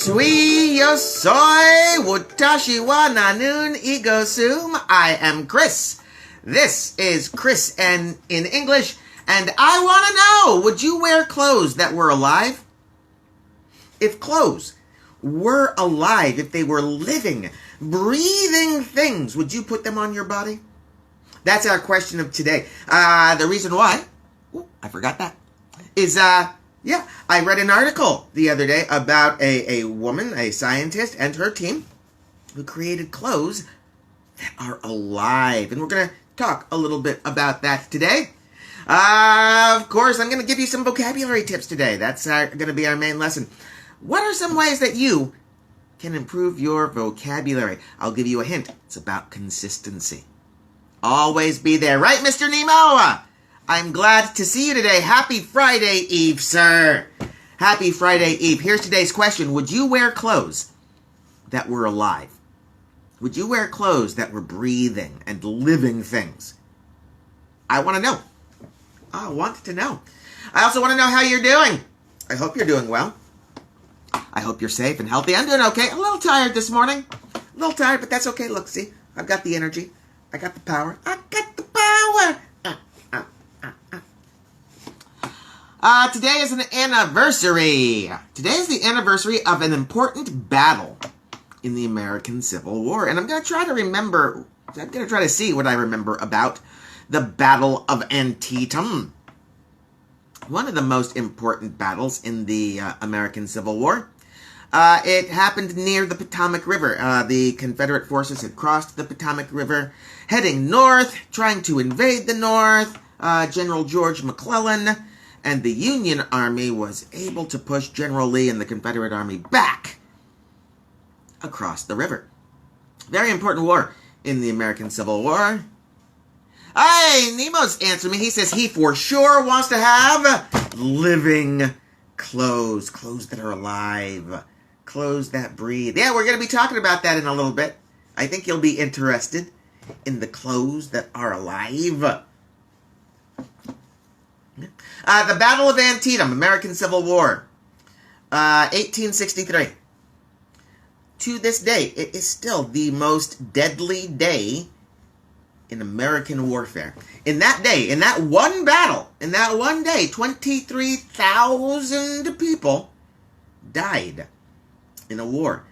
Sui yo soy, watashi wa nanun igosum. I am Chris. This is Chris and in English, and I want to know, would you wear clothes that were alive? If clothes were alive, if they were living, breathing things, would you put them on your body? That's our question of today. The reason why, I forgot that, is, I read an article the other day about a woman, a scientist, and her team who created clothes that are alive. And we're going to talk a little bit about that today. Of course, I'm going to give you some vocabulary tips today. That's going to be our main lesson. What are some ways that you can improve your vocabulary? I'll give you a hint. It's about consistency. Always be there. Right, Mr. Nemo? I'm glad to see you today. Happy Friday Eve, sir. Happy Friday Eve. Here's today's question. Would you wear clothes that were alive? Would you wear clothes that were breathing and living things? I want to know. I want to know. I also want to know how you're doing. I hope you're doing well. I hope you're safe and healthy. I'm doing okay. A little tired this morning. A little tired, but that's okay. Look, see, I've got the energy. I got the power. I got the power. Today is an anniversary. Today is the anniversary of an important battle in the American Civil War. And I'm going to try to see what I remember about the Battle of Antietam. One of the most important battles in the American Civil War. It happened near the Potomac River. The Confederate forces had crossed the Potomac River, heading north, trying to invade the North. General George McClellan and the Union Army was able to push General Lee and the Confederate Army back across the river. Very important war in the American Civil War. Hey, Nemo's answering me. He says he for sure wants to have living clothes. Clothes that are alive. Clothes that breathe. Yeah, we're going to be talking about that in a little bit. I think you'll be interested in the clothes that are alive. The Battle of Antietam, American Civil War, 1863. To this day, it is still the most deadly day in American warfare. In that day, in that one battle, in that one day, 23,000 people died in a war.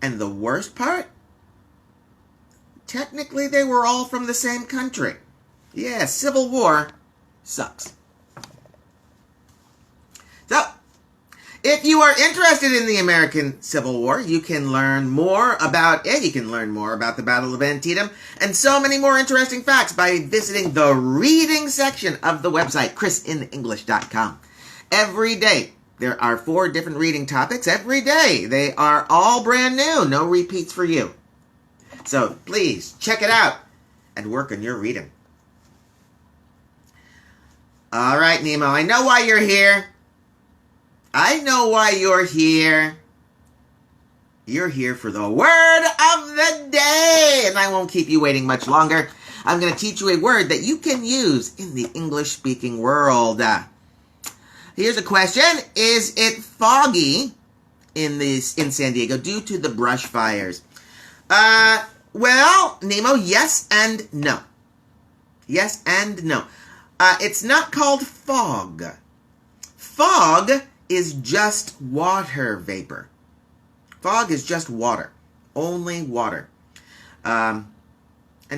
And the worst part? Technically, they were all from the same country. Yeah, Civil War sucks. So, if you are interested in the American Civil War, you can learn more about it. You can learn more about the Battle of Antietam and so many more interesting facts by visiting the reading section of the website, ChrisinEnglish.com. Every day, there are 4 different reading topics. Every day, they are all brand new. No repeats for you. So, please, check it out and work on your reading. All right, Nemo, I know why you're here. I know why you're here. You're here for the word of the day. And I won't keep you waiting much longer. I'm going to teach you a word that you can use in the English-speaking world. Here's a question. Is it foggy in San Diego due to the brush fires? Well, Nemo, yes and no. Yes and no. It's not called fog. Fog is just water vapor. Fog is just water. Only water. And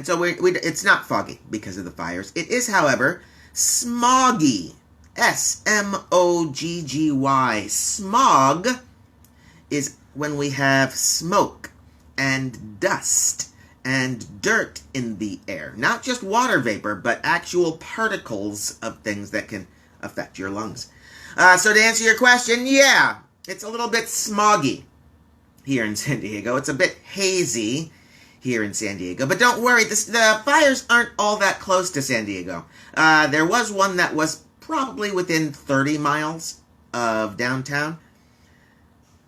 so it's not foggy because of the fires. It is, however, smoggy. S-M-O-G-G-Y. Smog is when we have smoke and dust and dirt in the air. Not just water vapor, but actual particles of things that can affect your lungs. So to answer your question, yeah, it's a little bit smoggy here in San Diego. It's a bit hazy here in San Diego. But don't worry, the fires aren't all that close to San Diego. There was one that was probably within 30 miles of downtown.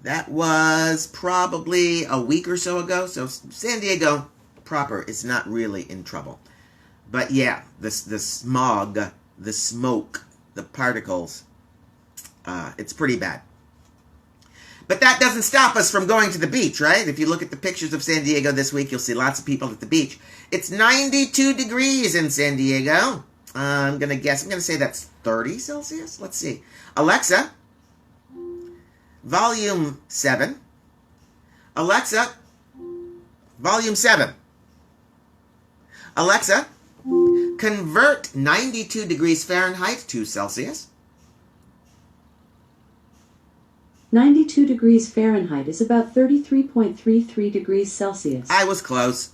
That was probably a week or so ago. So San Diego proper is not really in trouble. But yeah, the smog, the smoke, the particles, it's pretty bad. But that doesn't stop us from going to the beach, right? If you look at the pictures of San Diego this week, you'll see lots of people at the beach. It's 92 degrees in San Diego. I'm going to say that's 30 Celsius. Let's see. Alexa, volume 7. Alexa, volume 7. Alexa, convert 92 degrees Fahrenheit to Celsius. 92 degrees Fahrenheit is about 33.33 degrees Celsius. I was close.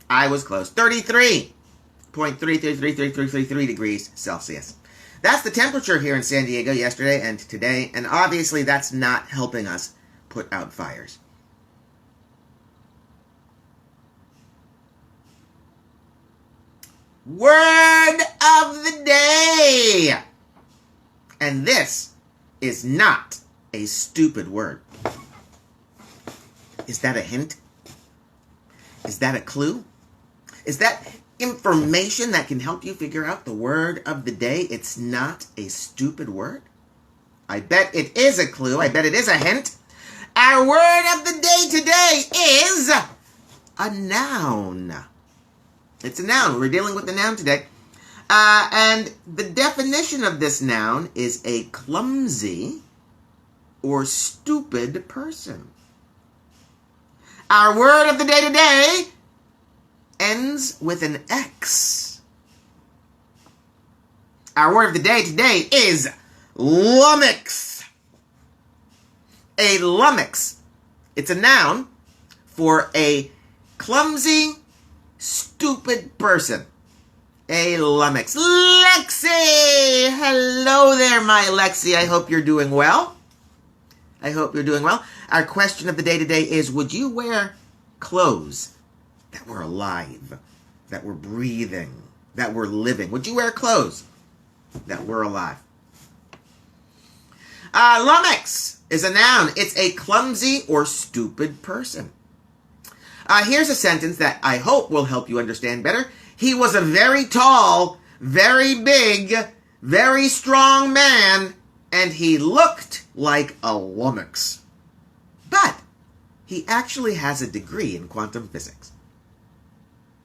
33.333333 degrees Celsius. That's the temperature here in San Diego yesterday and today, and obviously that's not helping us put out fires. Word of the day! And this is not a stupid word. Is that a hint? Is that a clue? Is that information that can help you figure out the word of the day? It's not a stupid word. I bet it is a clue. I bet it is a hint. Our word of the day today is a noun. It's a noun. We're dealing with a noun today. And the definition of this noun is a clumsy or stupid person. Our word of the day today ends with an X. Our word of the day today is lummox. A lummox. It's a noun for a clumsy, stupid person. A lummox. Lexi! Hello there, my Lexi. I hope you're doing well. Our question of the day today is, would you wear clothes that were alive, that were breathing, that were living? Would you wear clothes that were alive? Lummox is a noun. It's a clumsy or stupid person. Here's a sentence that I hope will help you understand better. He was a very tall, very big, very strong man, and he looked like a lummox. But he actually has a degree in quantum physics.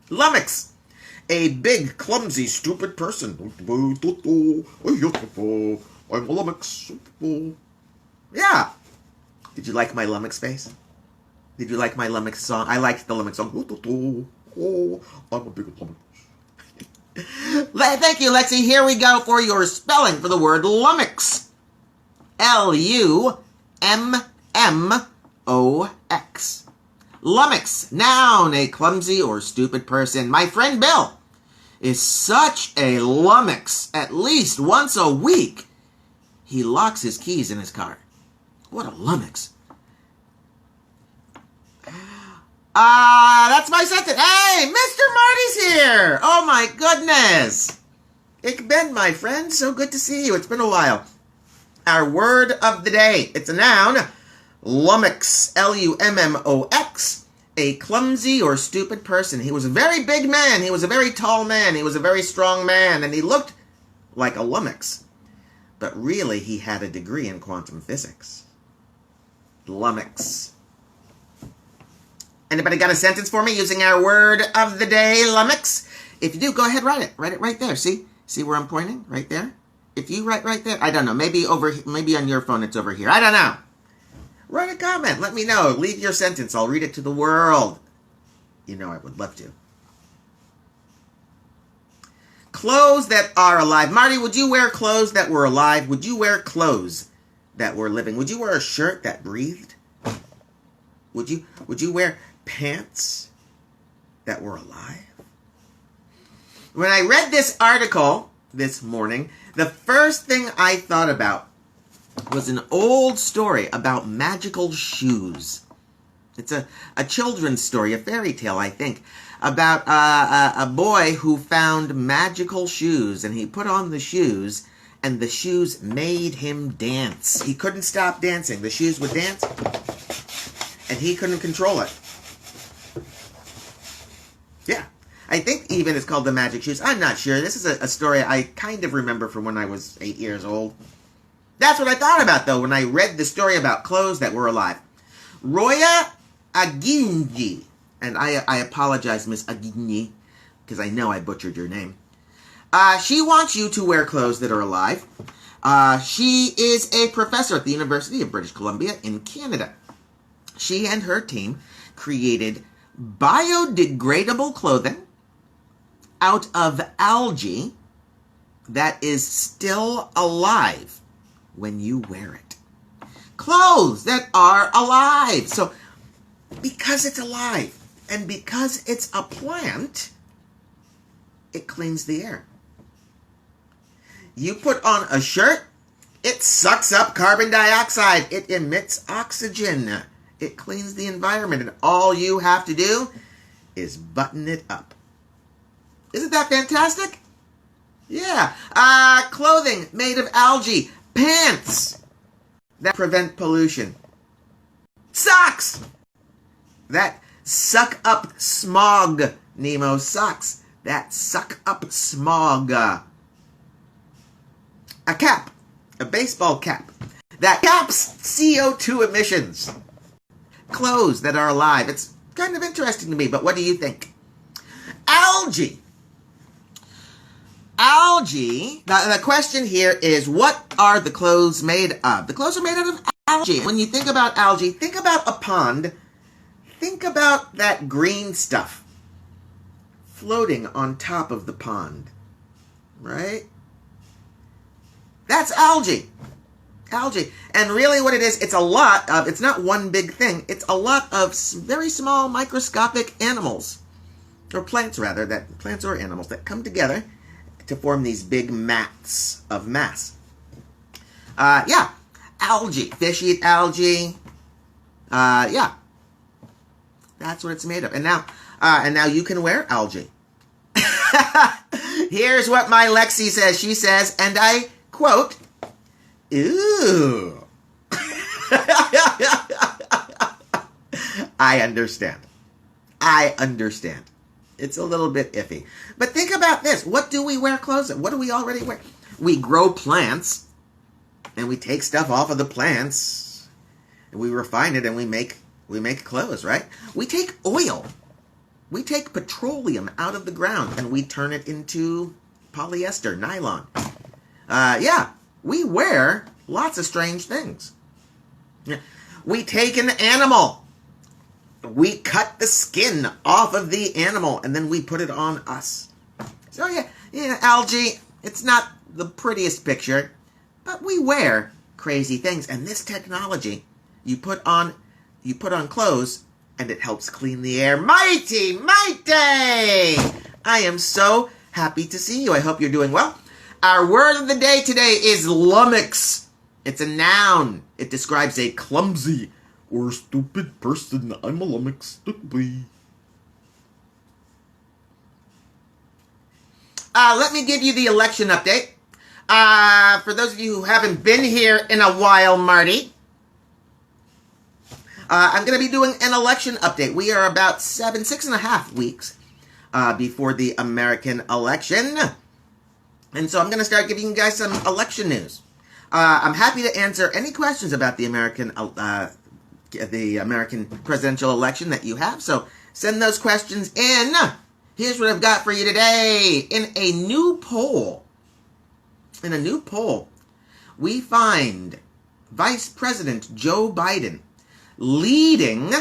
Lummox, a big, clumsy, stupid person. I'm a lummox. Yeah. Did you like my lummox face? Did you like my lummox song? I liked the lummox song. I'm a big lummox. Thank you, Lexi. Here we go for your spelling for the word lummox. Lummox. Lummox, noun, a clumsy or stupid person. My friend Bill is such a lummox. At least once a week, he locks his keys in his car. What a lummox. That's my sentence. Hey, Mr. Marty's here. Oh my goodness. Ich bin, my friend. So good to see you. It's been a while. Our word of the day. It's a noun. Lummox. Lummox. A clumsy or stupid person. He was a very big man. He was a very tall man. He was a very strong man. And he looked like a lummox. But really, he had a degree in quantum physics. Lummox. Anybody got a sentence for me using our word of the day, lummox? If you do, go ahead, write it. Write it right there. See where I'm pointing? Right there. If you write right there, I don't know. Maybe on your phone it's over here. I don't know. Write a comment. Let me know. Leave your sentence. I'll read it to the world. You know I would love to. Clothes that are alive. Marty, would you wear clothes that were alive? Would you wear clothes that were living? Would you wear a shirt that breathed? Would you wear pants that were alive? When I read this article this morning, the first thing I thought about was an old story about magical shoes. It's a children's story, a fairy tale, I think, about a boy who found magical shoes, and he put on the shoes, and the shoes made him dance. He couldn't stop dancing. The shoes would dance, and he couldn't control it. Yeah. I think even it's called the Magic Shoes. I'm not sure. This is a story I kind of remember from when I was 8 years old. That's what I thought about, though, when I read the story about clothes that were alive. Roya Aginji, and I apologize, Miss Aginji, because I know I butchered your name. She wants you to wear clothes that are alive. She is a professor at the University of British Columbia in Canada. She and her team created biodegradable clothing out of algae that is still alive when you wear it. Clothes that are alive. So, because it's alive and because it's a plant, it cleans the air. You put on a shirt, it sucks up carbon dioxide. It emits oxygen. It cleans the environment, and all you have to do is button it up. Isn't that fantastic? Yeah. Clothing made of algae. Pants that prevent pollution. Socks that suck up smog. Nemo, socks that suck up smog. A cap, a baseball cap, that caps CO2 emissions. Clothes that are alive. It's kind of interesting to me, but what do you think? Algae. Algae, the question here is, what are the clothes made of? The clothes are made out of algae. When you think about algae, think about a pond. Think about that green stuff floating on top of the pond, right? That's algae. Algae. And really what it is, it's a lot of, it's not one big thing, it's a lot of very small microscopic animals, or plants rather, plants or animals that come together to form these big mats of mass. Yeah, algae. Fish eat algae. Yeah, that's what it's made of. And now you can wear algae. Here's what my Lexi says. She says, and I quote, "Ooh." I understand. It's a little bit iffy. But think about this. What do we wear clothes of? What do we already wear? We grow plants, and we take stuff off of the plants, and we refine it, and we make clothes, right? We take oil. We take petroleum out of the ground, and we turn it into polyester, nylon. Yeah, we wear lots of strange things. We take an animal. We cut the skin off of the animal, and then we put it on us. So yeah, algae, it's not the prettiest picture, but we wear crazy things. And this technology, you put on clothes, and it helps clean the air. Mighty! I am so happy to see you. I hope you're doing well. Our word of the day today is lummox. It's a noun. It describes a clumsy or stupid person. I'm a lummox. Let me give you the election update. For those of you who haven't been here in a while, Marty, I'm going to be doing an election update. We are about 6.5 weeks before the American election. And so I'm going to start giving you guys some election news. I'm happy to answer any questions about the American presidential election that you have. So send those questions in. Here's what I've got for you today. In a new poll, we find Vice President Joe Biden leading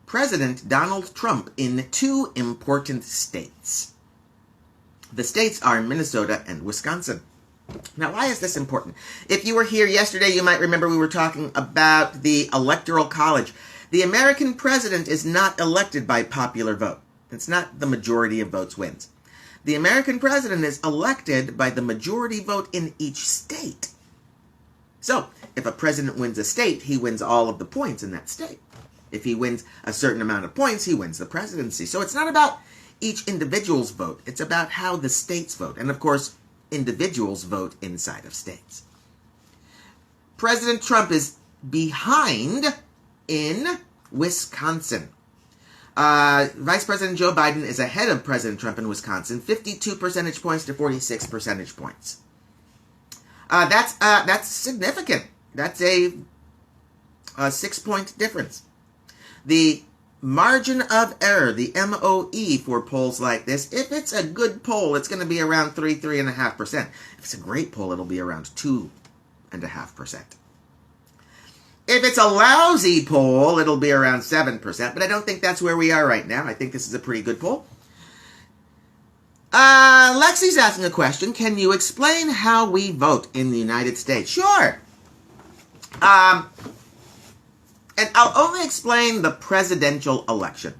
President Donald Trump in 2 important states. The states are Minnesota and Wisconsin. Now, why is this important? If you were here yesterday, you might remember we were talking about the Electoral College. The American president is not elected by popular vote. It's not the majority of votes wins. The American president is elected by the majority vote in each state. So, if a president wins a state, he wins all of the points in that state. If he wins a certain amount of points, he wins the presidency. So it's not about each individual's vote. It's about how the states vote. And of course, individuals vote inside of states. President Trump is behind in Wisconsin. Vice President Joe Biden is ahead of President Trump in Wisconsin, 52 percentage points to 46 percentage points. That's significant. That's a 6-point difference. The margin of error, the MOE for polls like this, if it's a good poll, it's going to be around 3.5%. If it's a great poll, it'll be around 2.5%. If it's a lousy poll, it'll be around 7%, but I don't think that's where we are right now. I think this is a pretty good poll. Lexi's asking a question. Can you explain how we vote in the United States? Sure. And I'll only explain the presidential election.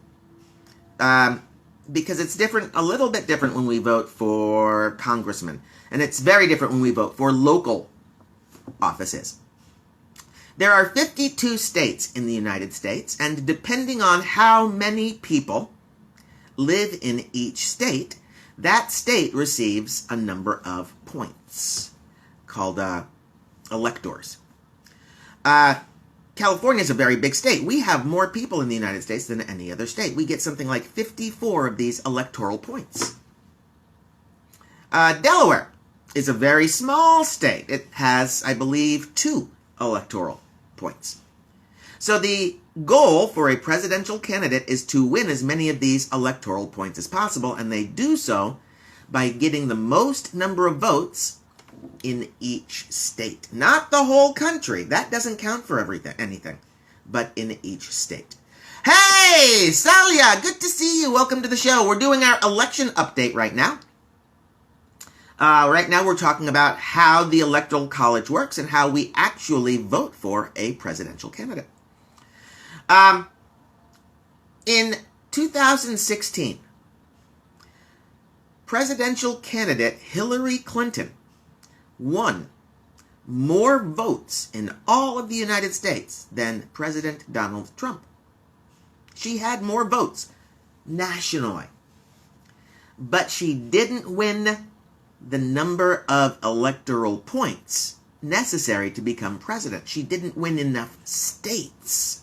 Because it's different, a little bit different when we vote for congressmen. And it's very different when we vote for local offices. There are 52 states in the United States, and depending on how many people live in each state, that state receives a number of points called electors. California is a very big state. We have more people in the United States than any other state. We get something like 54 of these electoral points. Delaware is a very small state. It has, I believe, 2 electoral points. So the goal for a presidential candidate is to win as many of these electoral points as possible, and they do so by getting the most number of votes in each state. Not the whole country. That doesn't count for anything, but in each state. Hey, Salia, good to see you. Welcome to the show. We're doing our election update right now. Right now we're talking about how the Electoral College works and how we actually vote for a presidential candidate. In 2016, presidential candidate Hillary Clinton won more votes in all of the United States than President Donald Trump. She had more votes nationally, but she didn't win the number of electoral points necessary to become president. She didn't win enough states.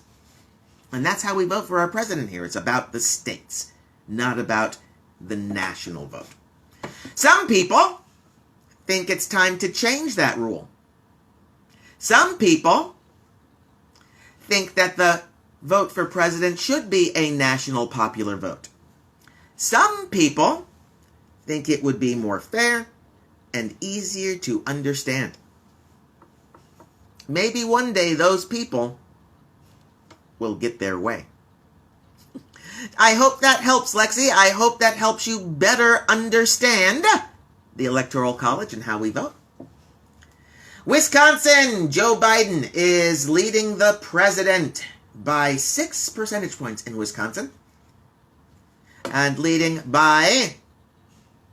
And that's how we vote for our president here. It's about the states, not about the national vote. Some people think it's time to change that rule. Some people think that the vote for president should be a national popular vote. Some people think it would be more fair and easier to understand. Maybe one day those people will get their way. I hope that helps, Lexi. I hope that helps you better understand the Electoral College and how we vote. Wisconsin, Joe Biden is leading the president by 6 percentage points in Wisconsin. And leading by,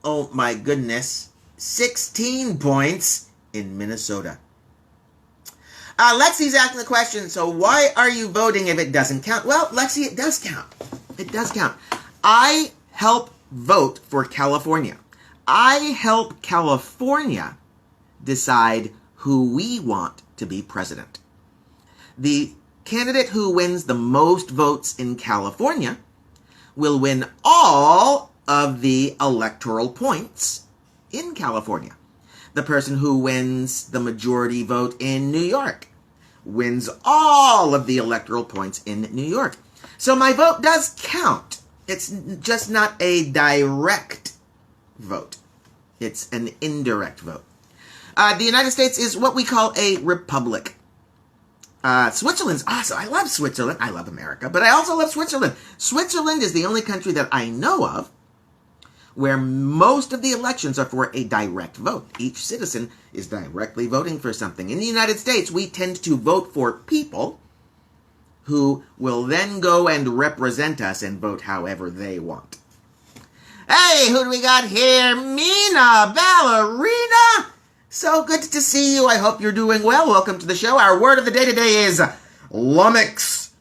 oh my goodness, 16 points in Minnesota. Lexi's asking the question, so why are you voting if it doesn't count? Well, Lexi, it does count. It does count. I help vote for California. I help California decide who we want to be president. The candidate who wins the most votes in California will win all of the electoral points in California. The person who wins the majority vote in New York wins all of the electoral points in New York. So my vote does count. It's just not a direct vote. It's an indirect vote. The United States is what we call a republic. Switzerland's awesome. I love Switzerland. I love America, but I also love Switzerland. Switzerland is the only country that I know of where most of the elections are for a direct vote. Each citizen is directly voting for something. In the United States, we tend to vote for people who will then go and represent us and vote however they want. Hey, who do we got here? Mina Ballerina. So good to see you. I hope you're doing well. Welcome to the show. Our word of the day today is lummox.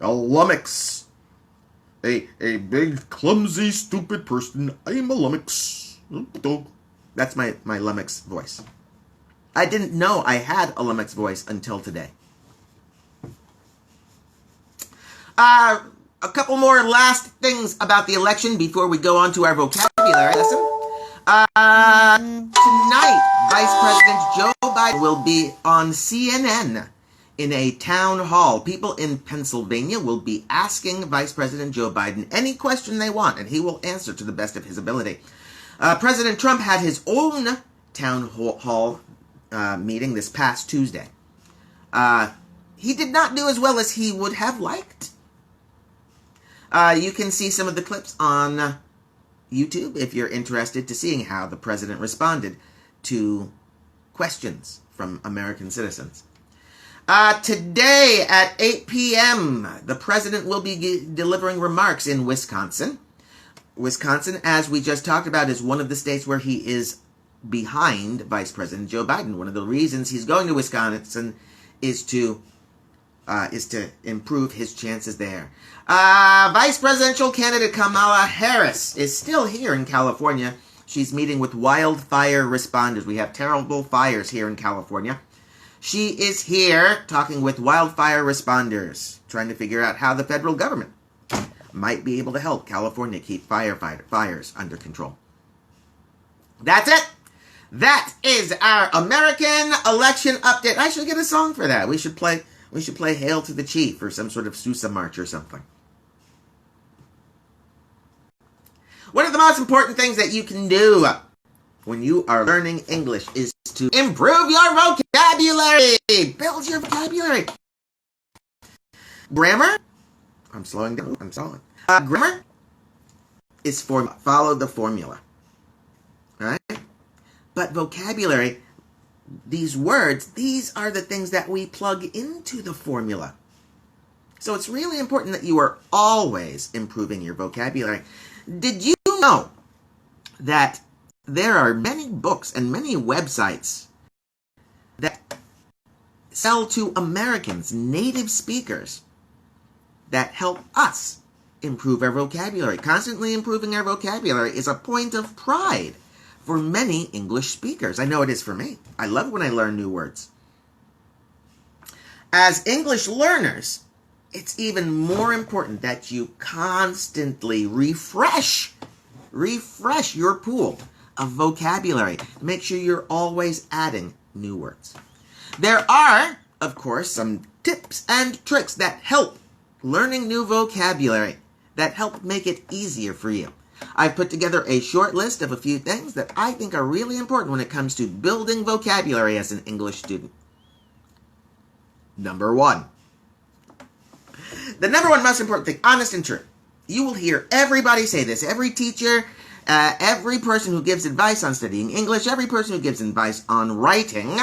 A lummox. A big, clumsy, stupid person. I am a lummox. That's my lummox voice. I didn't know I had a lummox voice until today. A couple more last things about the election before we go on to our vocabulary lesson. Tonight, Vice President Joe Biden will be on CNN in a town hall. People in Pennsylvania will be asking Vice President Joe Biden any question they want, and he will answer to the best of his ability. President Trump had his own town hall meeting this past Tuesday. He did not do as well as he would have liked. You can see some of the clips on YouTube if you're interested to seeing how the president responded to questions from American citizens. Today at 8 p.m., the president will be delivering remarks in Wisconsin. Wisconsin, as we just talked about, is one of the states where he is behind Vice President Joe Biden. One of the reasons he's going to Wisconsin is to improve his chances there. Vice presidential candidate Kamala Harris is still here in California. She's meeting with wildfire responders. We have terrible fires here in California. She is here talking with wildfire responders, trying to figure out how the federal government might be able to help California keep fires under control. That's it. That is our American election update. I should get a song for that. We should play Hail to the Chief or some sort of Sousa March or something. One of the most important things that you can do when you are learning English is to improve your vocabulary. Build your vocabulary. Grammar. I'm slowing down. I'm stalling. Grammar is follow the formula. All right? But vocabulary, these words, these are the things that we plug into the formula. So it's really important that you are always improving your vocabulary. Did you know that there are many books and many websites that sell to Americans, native speakers, that help us improve our vocabulary? Constantly improving our vocabulary is a point of pride for many English speakers. I know it is for me. I love when I learn new words. As English learners, it's even more important that you constantly refresh your pool of vocabulary. Make sure you're always adding new words. There are, of course, some tips and tricks that help learning new vocabulary, that help make it easier for you. I've put together a short list of a few things that I think are really important when it comes to building vocabulary as an English student. Number one. The number one most important thing, honest and true. You will hear everybody say this. Every teacher, every person who gives advice on studying English, every person who gives advice on writing.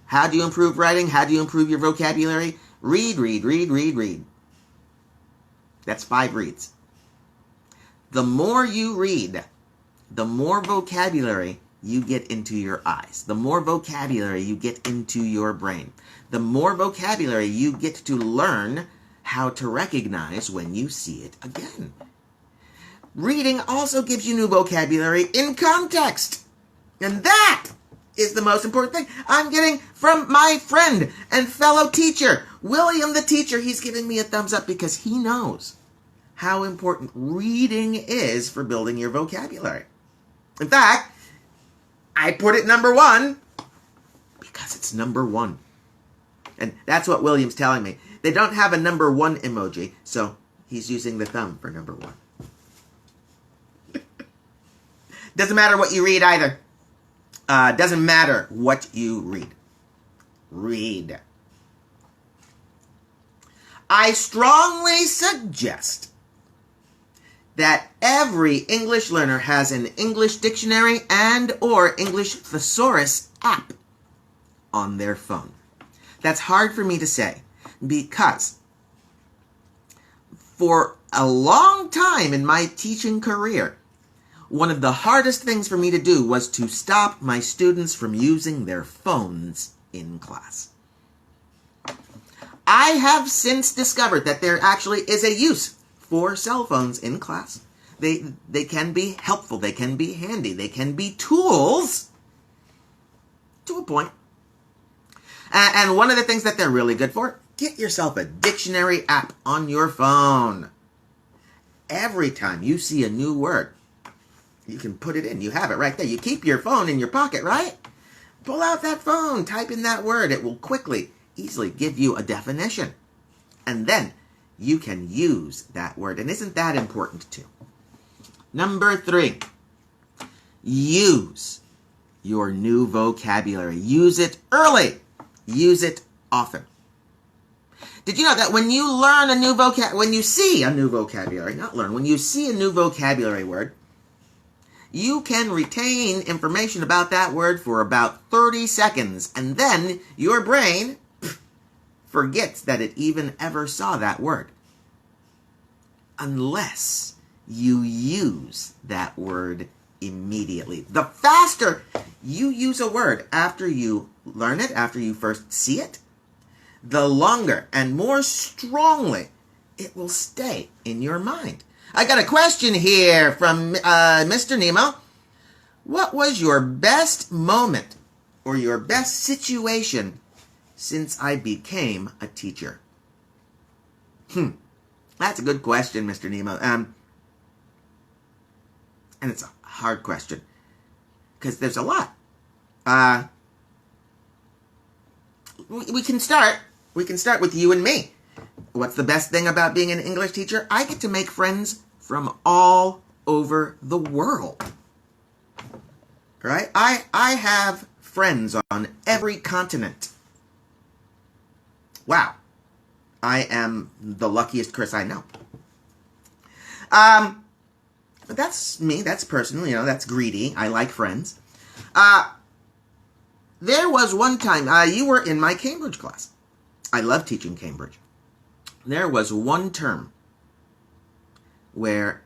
How do you improve writing? How do you improve your vocabulary? Read, read, read, read, read. That's 5 reads. The more you read, the more vocabulary you get into your eyes. The more vocabulary you get into your brain. The more vocabulary you get to learn how to recognize when you see it again. Reading also gives you new vocabulary in context. And that is the most important thing I'm getting from my friend and fellow teacher, William the teacher. He's giving me a thumbs up because he knows how important reading is for building your vocabulary. In fact, I put it number 1 because it's number 1. And that's what William's telling me. They don't have a number 1 emoji, so he's using the thumb for number 1. Doesn't matter what you read either. Doesn't matter what you read. Read. I strongly suggest that every English learner has an English dictionary and or English thesaurus app on their phone. That's hard for me to say because for a long time in my teaching career, one of the hardest things for me to do was to stop my students from using their phones in class. I have since discovered that there actually is a use for cell phones in class. They can be helpful. They can be handy. They can be tools to a point. And one of the things that they're really good for, get yourself a dictionary app on your phone. Every time you see a new word, you can put it in. You have it right there. You keep your phone in your pocket, right? Pull out that phone, type in that word. It will quickly, easily give you a definition. And then you can use that word. And isn't that important too? Number 3, use your new vocabulary. Use it early. Use it often. Did you know that when you learn a new when you see a new vocabulary, when you see a new vocabulary word, you can retain information about that word for about 30 seconds, and then your brain forgets that it even ever saw that word. Unless you use that word immediately. The faster you use a word after you learn it, after you first see it, the longer and more strongly it will stay in your mind. I got a question here from Mr. Nemo. What was your best moment or your best situation since I became a teacher? That's a good question, Mr. Nemo. And it's a hard question because there's a lot. We can start with you and me. What's the best thing about being an English teacher? I get to make friends from all over the world. Right? I have friends on every continent. Wow. I am the luckiest Chris I know. But that's me. That's personal. That's greedy. I like friends. There was one time, you were in my Cambridge class. I love teaching Cambridge. There was one term where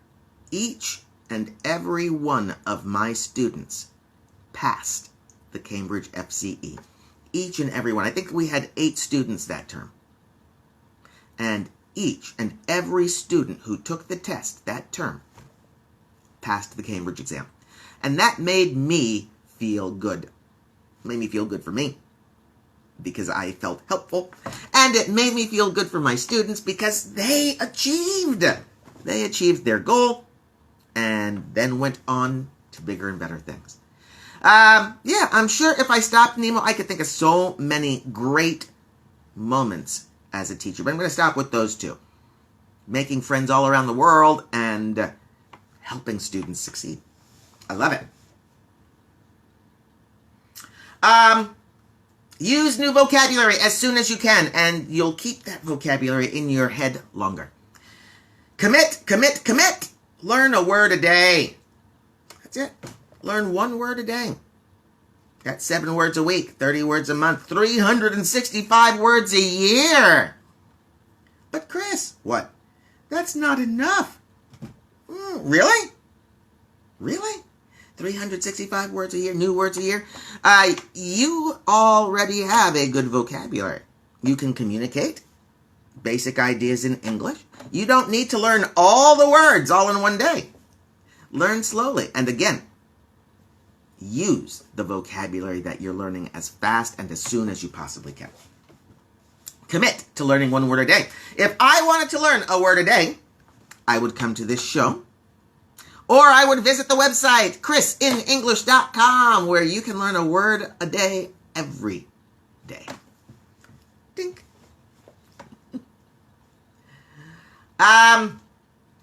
each and every one of my students passed the Cambridge FCE. Each and every one. I think we had 8 students that term. And each and every student who took the test that term passed the Cambridge exam. And that made me feel good. It made me feel good for me because I felt helpful. And it made me feel good for my students because they achieved their goal and then went on to bigger and better things. I'm sure if I stopped, Nemo, I could think of so many great moments as a teacher. But I'm going to stop with those 2. Making friends all around the world and helping students succeed. I love it. Use new vocabulary as soon as you can, and you'll keep that vocabulary in your head longer. Commit. Learn a word a day. That's it. Learn 1 word a day. That's 7 words a week, 30 words a month, 365 words a year. But Chris, what? That's not enough. Really? 365 words a year, new words a year? You already have a good vocabulary. You can communicate basic ideas in English. You don't need to learn all the words all in one day. Learn slowly. And again, use the vocabulary that you're learning as fast and as soon as you possibly can. Commit to learning 1 word a day. If I wanted to learn a word a day, I would come to this show, or I would visit the website, ChrisinEnglish.com, where you can learn a word a day every day. Dink.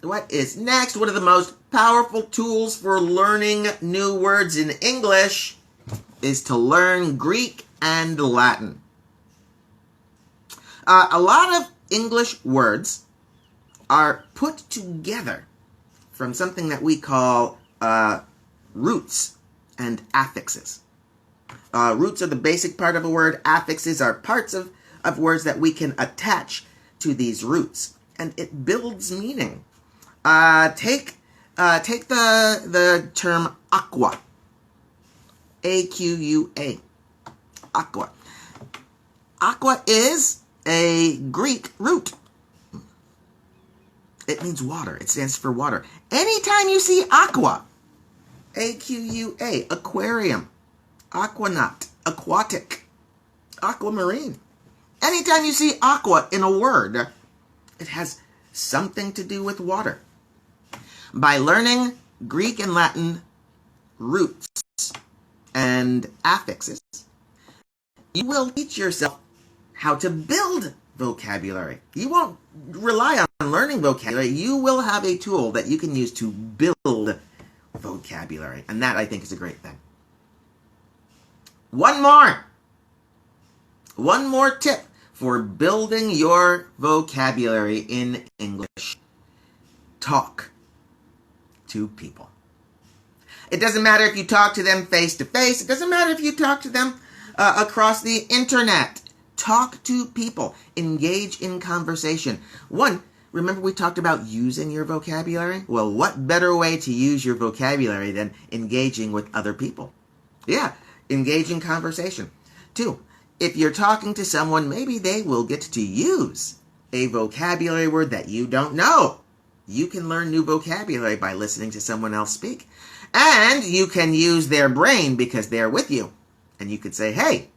What is next? One of the most powerful tools for learning new words in English is to learn Greek and Latin. A lot of English words are put together from something that we call roots and affixes. Roots are the basic part of a word. Affixes are parts of words that we can attach to these roots. And it builds meaning. Take the term aqua. A-Q-U-A. Aqua. Aqua is a Greek root. It means water. It stands for water. Anytime you see aqua, A-Q-U-A, aquarium, aquanaut, aquatic, aquamarine. Anytime you see aqua in a word, it has something to do with water. By learning Greek and Latin roots and affixes, you will teach yourself how to build vocabulary. You won't rely on learning vocabulary. You will have a tool that you can use to build vocabulary. And that, I think, is a great thing. One more tip for building your vocabulary in English. Talk to people. It doesn't matter if you talk to them face to face. It doesn't matter if you talk to them across the internet. Talk to people. Engage in conversation. Remember we talked about using your vocabulary? Well, what better way to use your vocabulary than engaging with other people? Yeah, engage in conversation. 2, if you're talking to someone, maybe they will get to use a vocabulary word that you don't know. You can learn new vocabulary by listening to someone else speak. And you can use their brain because they're with you. And you could say, hey,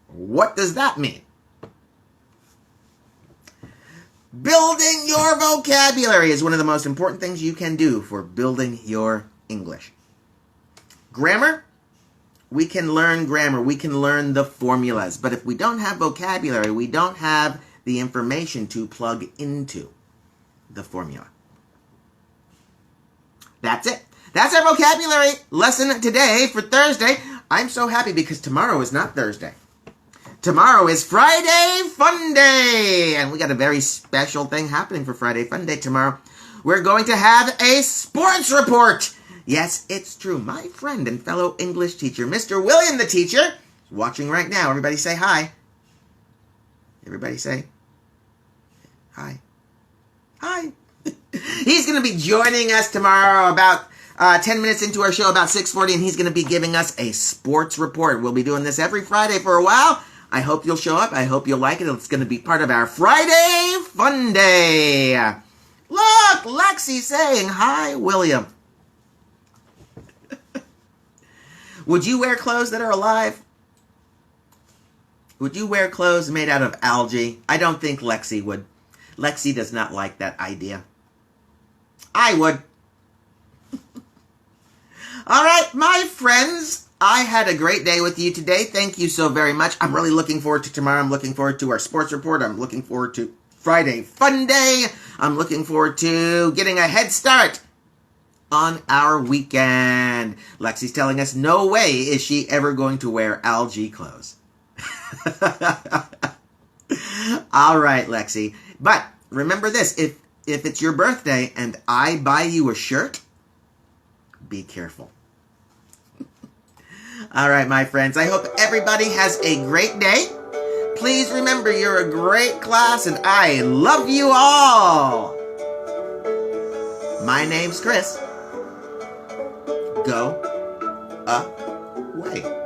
what does that mean? Building your vocabulary is one of the most important things you can do for building your English. Grammar, we can learn grammar. We can learn the formulas. But if we don't have vocabulary, we don't have the information to plug into the formula. That's it. That's our vocabulary lesson today for Thursday. I'm so happy because tomorrow is not Thursday. Tomorrow is Friday Fun Day, and we got a very special thing happening for Friday Fun Day tomorrow. We're going to have a sports report. Yes, it's true. My friend and fellow English teacher, Mr. William the teacher, is watching right now. Everybody say hi. Everybody say hi. Hi. He's going to be joining us tomorrow about 10 minutes into our show, about 6:40, and he's going to be giving us a sports report. We'll be doing this every Friday for a while. I hope you'll show up. I hope you'll like it. It's going to be part of our Friday Fun Day. Look, Lexi saying hi, William. Would you wear clothes that are alive? Would you wear clothes made out of algae? I don't think Lexi would. Lexi does not like that idea. I would. All right, my friends, I had a great day with you today. Thank you so very much. I'm really looking forward to tomorrow. I'm looking forward to our sports report. I'm looking forward to Friday Fun Day. I'm looking forward to getting a head start on our weekend. Lexi's telling us no way is she ever going to wear algae clothes. All right, Lexi. But remember this, if it's your birthday and I buy you a shirt, be careful. All right, my friends, I hope everybody has a great day. Please remember you're a great class and I love you all. My name's Chris. Go away.